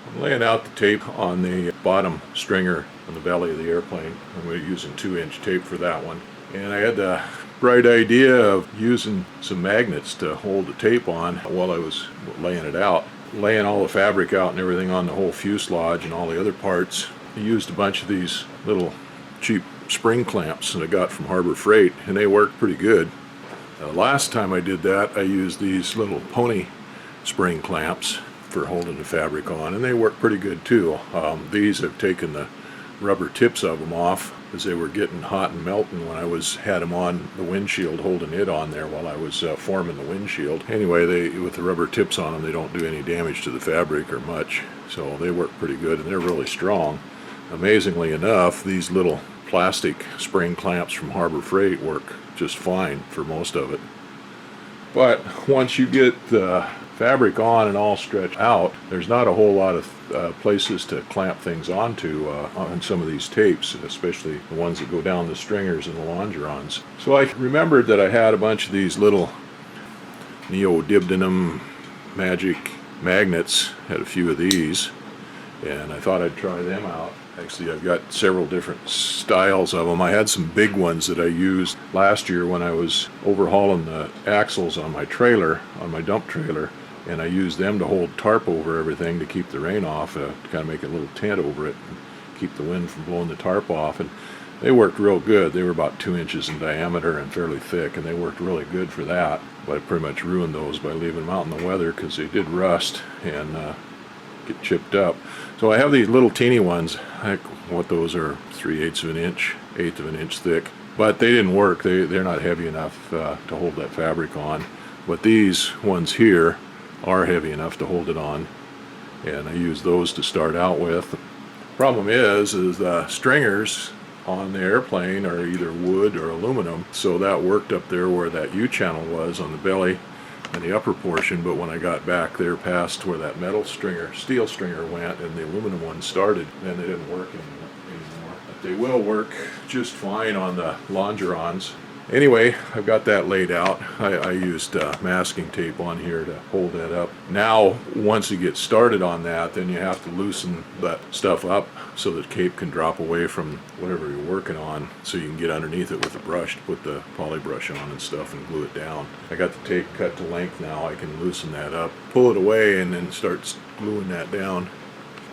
I'm laying out the tape on the bottom stringer on the belly of the airplane. I'm using 2-inch tape for that one. And I had the bright idea of using some magnets to hold the tape on while I was laying it out. Laying all the fabric out and everything on the whole fuselage and all the other parts. I used a bunch of these little cheap spring clamps that I got from Harbor Freight, and they worked pretty good. Last time I did that, I used these little pony spring clamps for holding the fabric on, and they work pretty good too. These have taken the rubber tips of them off as they were getting hot and melting when I had them on the windshield, holding it on there while I was forming the windshield. Anyway, with the rubber tips on them, they don't do any damage to the fabric or much, so they work pretty good, and they're really strong. Amazingly enough, these little plastic spring clamps from Harbor Freight work just fine for most of it. But once you get the fabric on and all stretched out, there's not a whole lot of places to clamp things onto on some of these tapes, especially the ones that go down the stringers and the longerons. So I remembered that I had a bunch of these little neodymium magic magnets, had a few of these, and I thought I'd try them out. Actually, I've got several different styles of them. I had some big ones that I used last year when I was overhauling the axles on my trailer, on my dump trailer, and I used them to hold tarp over everything to keep the rain off, to kind of make a little tent over it and keep the wind from blowing the tarp off. And they worked real good. They were about 2 inches in diameter and fairly thick, and they worked really good for that. But I pretty much ruined those by leaving them out in the weather because they did rust and get chipped up. So I have these little teeny ones, what those are, 3/8 of an inch, 1/8 of an inch thick. But they didn't work. They're not heavy enough to hold that fabric on. But these ones here are heavy enough to hold it on. And I use those to start out with. Problem is the stringers on the airplane are either wood or aluminum. So that worked up there where that U-channel was on the belly and the upper portion, but when I got back there past where that steel stringer went and the aluminum one started, then they didn't work anymore. But they will work just fine on the longerons. Anyway, I've got that laid out. I used masking tape on here to hold that up. Now, once you get started on that, then you have to loosen that stuff up so that cape can drop away from whatever you're working on, so you can get underneath it with a brush to put the poly brush on and stuff and glue it down. I got the tape cut to length now. I can loosen that up, pull it away, and then start gluing that down.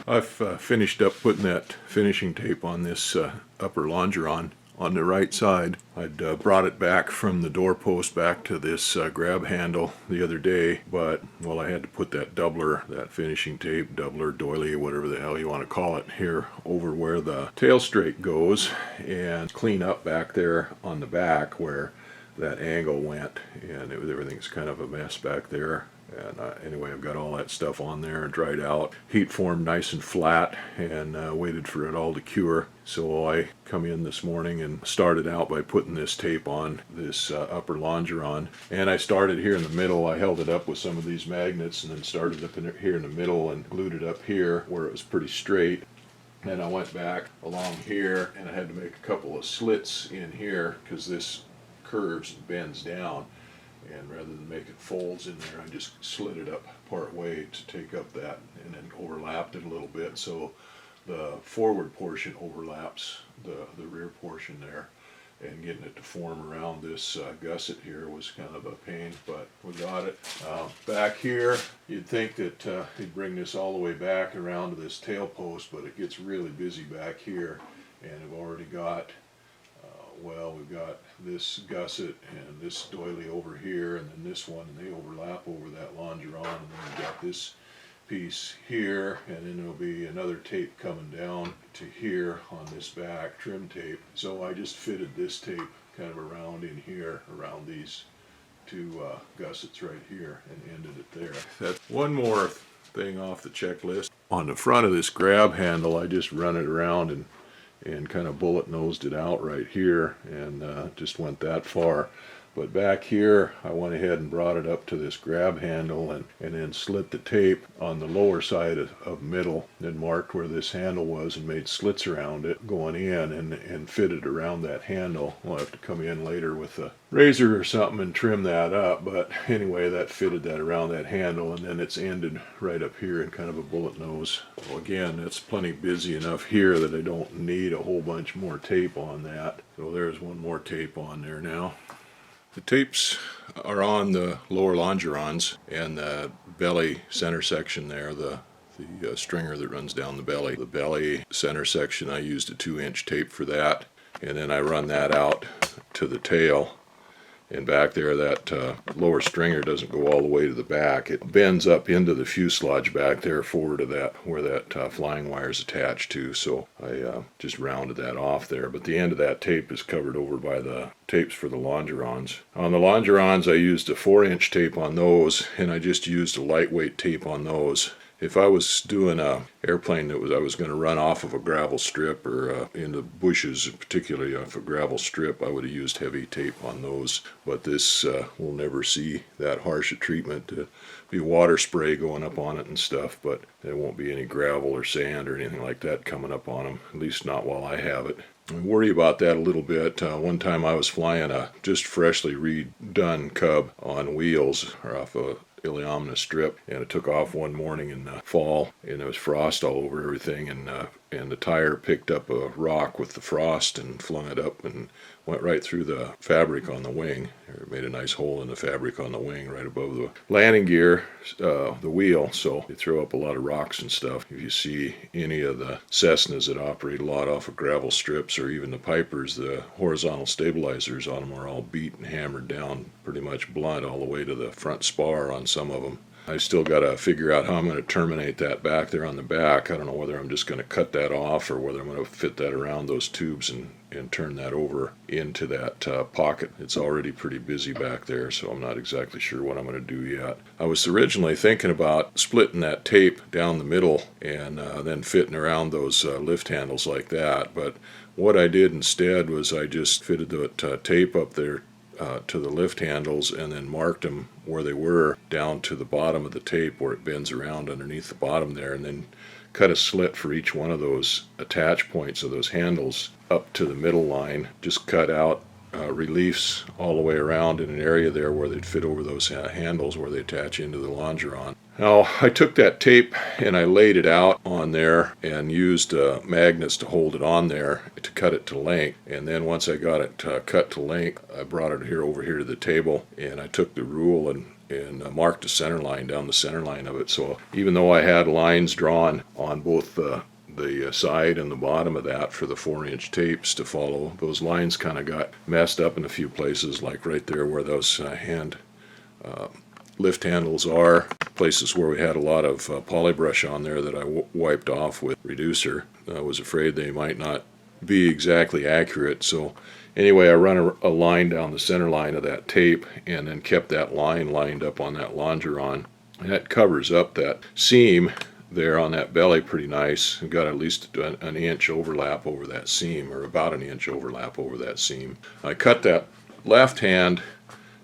I've finished up putting that finishing tape on this upper longeron on the right side. I'd brought it back from the doorpost back to this grab handle the other day, but well, I had to put that doubler, that finishing tape, doubler, doily, whatever the hell you want to call it, here over where the tail strake goes, and clean up back there on the back where that angle went, and everything's kind of a mess back there. And anyway, I've got all that stuff on there and dried out. Heat formed nice and flat, and waited for it all to cure. So I come in this morning and started out by putting this tape on this upper longeron. And I started here in the middle. I held it up with some of these magnets and then started up here in the middle and glued it up here where it was pretty straight. And I went back along here, and I had to make a couple of slits in here because this curves and bends down. And rather than make it folds in there, I just slid it up part way to take up that, and then overlapped it a little bit so the forward portion overlaps the rear portion there. And getting it to form around this gusset here was kind of a pain, but we got it. Back here, you'd think that you'd bring this all the way back around to this tail post, but it gets really busy back here, and I've already got we've got this gusset and this doily over here, and then this one, and they overlap over that longeron, and then we've got this piece here, and then there'll be another tape coming down to here on this back, trim tape. So I just fitted this tape kind of around in here, around these two gussets right here, and ended it there. That's one more thing off the checklist. On the front of this grab handle, I just run it around and kind of bullet nosed it out right here, and just went that far. But back here, I went ahead and brought it up to this grab handle and then slit the tape on the lower side of middle, then marked where this handle was and made slits around it going in and fitted around that handle. We'll have to come in later with a razor or something and trim that up, but anyway, that fitted that around that handle, and then it's ended right up here in kind of a bullet nose. So again, it's plenty busy enough here that I don't need a whole bunch more tape on that. So there's one more tape on there now. The tapes are on the lower longerons and the belly center section there, the stringer that runs down the belly. The belly center section, I used a 2-inch tape for that, and then I run that out to the tail. And back there, that lower stringer doesn't go all the way to the back. It bends up into the fuselage back there forward of that, where that flying wire is attached to. So I just rounded that off there. But the end of that tape is covered over by the tapes for the longerons. On the longerons, I used a 4-inch tape on those, and I just used a lightweight tape on those. If I was doing a airplane that I was going to run off of a gravel strip or in the bushes, particularly off a gravel strip, I would have used heavy tape on those. But this will never see that harsh a treatment. Be water spray going up on it and stuff, but there won't be any gravel or sand or anything like that coming up on them, at least not while I have it. I worry about that a little bit. One time I was flying a just freshly redone Cub on wheels or off a Iliamna strip, and it took off one morning in the fall, and there was frost all over everything, and the tire picked up a rock with the frost and flung it up and went right through the fabric on the wing. It made a nice hole in the fabric on the wing right above the landing gear, the wheel, so they throw up a lot of rocks and stuff. If you see any of the Cessnas that operate a lot off of gravel strips, or even the Pipers, the horizontal stabilizers on them are all beat and hammered down pretty much blunt all the way to the front spar on some of them. I still got to figure out how I'm going to terminate that back there on the back. I don't know whether I'm just going to cut that off or whether I'm going to fit that around those tubes and turn that over into that pocket. It's already pretty busy back there, so I'm not exactly sure what I'm going to do yet. I was originally thinking about splitting that tape down the middle and then fitting around those lift handles like that, but what I did instead was I just fitted the tape up there to the lift handles and then marked them where they were down to the bottom of the tape where it bends around underneath the bottom there, and then cut a slit for each one of those attach points of those handles up to the middle line. Just cut out reliefs all the way around in an area there where they'd fit over those handles where they attach into the longeron. Now, I took that tape and I laid it out on there and used magnets to hold it on there to cut it to length. And then once I got it cut to length, I brought it over here to the table, and I took the rule and marked a center line down the center line of it. So even though I had lines drawn on both the side and the bottom of that for the 4-inch tapes to follow, those lines kind of got messed up in a few places, like right there where those lift handles are, places where we had a lot of polybrush on there that I wiped off with reducer. I was afraid they might not be exactly accurate, so anyway, I run a line down the center line of that tape and then kept that line lined up on that longeron. And that covers up that seam there on that belly pretty nice. I've got at least an inch overlap over that seam, or about an inch overlap over that seam. I cut that left hand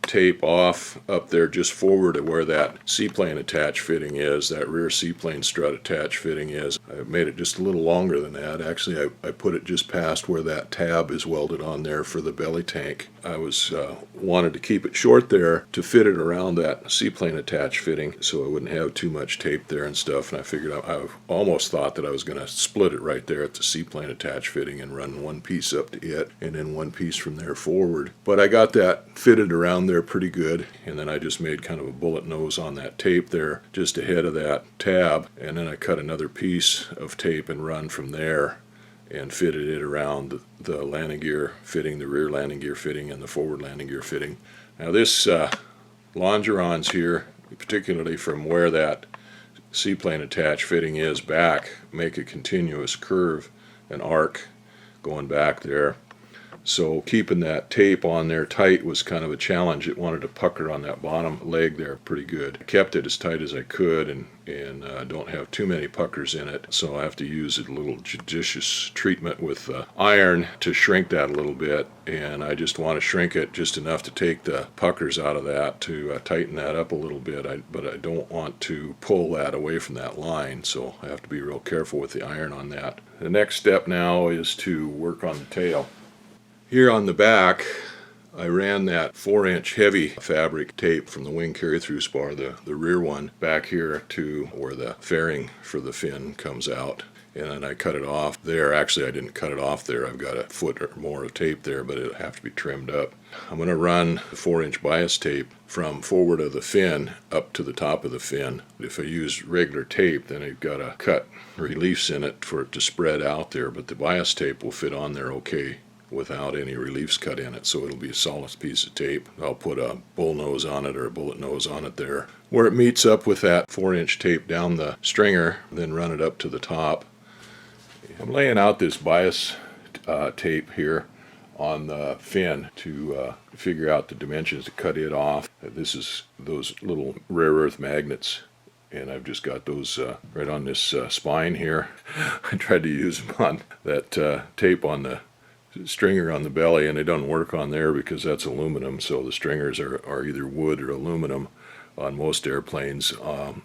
tape off up there just forward of where that seaplane attach fitting is, that rear seaplane strut attach fitting is. I made it just a little longer than that. Actually, I put it just past where that tab is welded on there for the belly tank. I wanted to keep it short there to fit it around that seaplane attach fitting so I wouldn't have too much tape there and stuff, and I figured I almost thought that I was going to split it right there at the seaplane attach fitting and run one piece up to it and then one piece from there forward. But I got that fitted around there pretty good, and then I just made kind of a bullet nose on that tape there just ahead of that tab, and then I cut another piece of tape and run from there and fitted it around the landing gear fitting, the rear landing gear fitting, and the forward landing gear fitting. Now this longerons here, particularly from where that seaplane attach fitting is back, make a continuous curve, an arc going back there. So keeping that tape on there tight was kind of a challenge. It wanted to pucker on that bottom leg there pretty good. I kept it as tight as I could and don't have too many puckers in it, so I have to use a little judicious treatment with iron to shrink that a little bit, and I just want to shrink it just enough to take the puckers out of that to tighten that up a little bit, but I don't want to pull that away from that line, so I have to be real careful with the iron on that. The next step now is to work on the tail. Here on the back, I ran that 4-inch heavy fabric tape from the wing carry-through spar, the rear one, back here to where the fairing for the fin comes out. And then I cut it off there. Actually, I didn't cut it off there. I've got a foot or more of tape there, but it'll have to be trimmed up. I'm going to run the 4-inch bias tape from forward of the fin up to the top of the fin. If I use regular tape, then I've got to cut reliefs in it for it to spread out there, but the bias tape will fit on there okay without any reliefs cut in it, so it'll be a solid piece of tape. I'll put a bull nose on it or a bullet nose on it there where it meets up with that 4-inch tape down the stringer, then run it up to the top. I'm laying out this bias tape here on the fin to figure out the dimensions to cut it off. This is those little rare earth magnets, and I've just got those right on this spine here. I tried to use them on that tape on the stringer on the belly, and it doesn't work on there because that's aluminum, so the stringers are either wood or aluminum on most airplanes.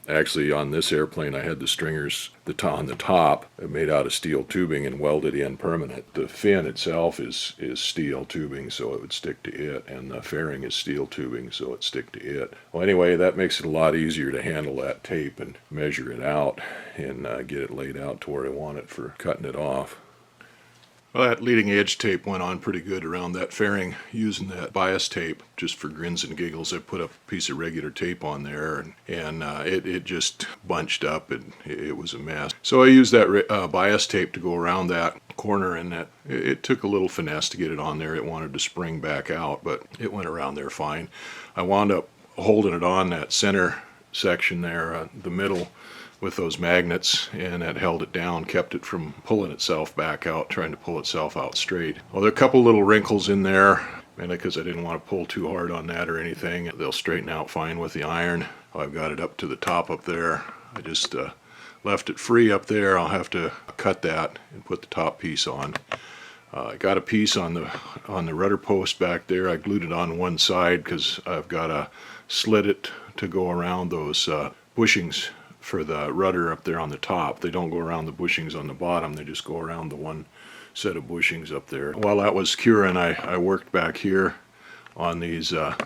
Actually, on this airplane I had the stringers on the top made out of steel tubing and welded in permanent. The fin itself is steel tubing, so it would stick to it, and the fairing is steel tubing, so it stick to it. Well, anyway, that makes it a lot easier to handle that tape and measure it out and get it laid out to where I want it for cutting it off. Well, that leading edge tape went on pretty good around that fairing using that bias tape. Just for grins and giggles, I put a piece of regular tape on there, and it just bunched up, and it was a mess. So I used that bias tape to go around that corner, and it took a little finesse to get it on there. It wanted to spring back out, but it went around there fine. I wound up holding it on that center section there, the middle, with those magnets, and that held it down, kept it from pulling itself back out, trying to pull itself out straight. Well, there are a couple little wrinkles in there, mainly because I didn't want to pull too hard on that or anything. They'll straighten out fine with the iron. I've got it up to the top up there. I just left it free up there. I'll have to cut that and put the top piece on. I got a piece on the rudder post back there. I glued it on one side because I've got to slit it to go around those bushings for the rudder up there on the top. They don't go around the bushings on the bottom, they just go around the one set of bushings up there. While that was curing, I worked back here on these lower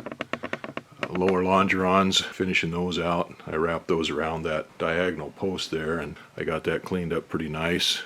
longerons, finishing those out. I wrapped those around that diagonal post there, and I got that cleaned up pretty nice.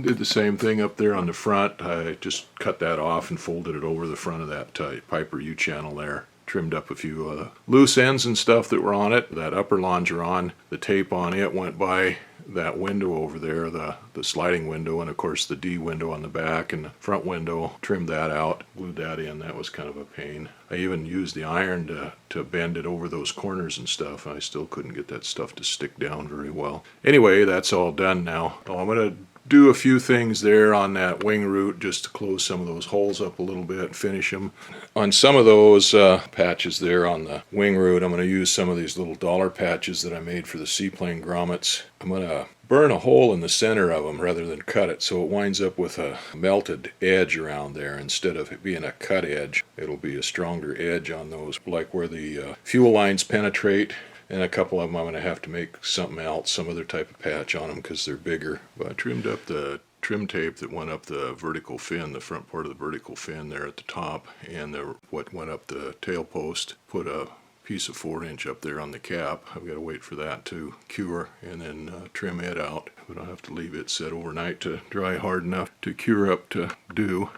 Did the same thing up there on the front. I just cut that off and folded it over the front of that Piper U-channel there. Trimmed up a few loose ends and stuff that were on it. That upper longeron, the tape on it went by that window over there, the sliding window, and of course the D window on the back and the front window. Trimmed that out, glued that in. That was kind of a pain. I even used the iron to bend it over those corners and stuff. I still couldn't get that stuff to stick down very well. Anyway, that's all done now. I'm going to do a few things there on that wing root just to close some of those holes up a little bit and finish them. On some of those patches there on the wing root, I'm going to use some of these little dollar patches that I made for the seaplane grommets. I'm going to burn a hole in the center of them rather than cut it, so it winds up with a melted edge around there. Instead of it being a cut edge, it'll be a stronger edge on those, like where the fuel lines penetrate. And a couple of them I'm going to have to make something else, some other type of patch on them because they're bigger. But I trimmed up the trim tape that went up the vertical fin, the front part of the vertical fin there at the top, and what went up the tail post. Put a piece of 4-inch up there on the cap. I've got to wait for that to cure and then trim it out. But I'll have to leave it set overnight to dry hard enough to cure up to do.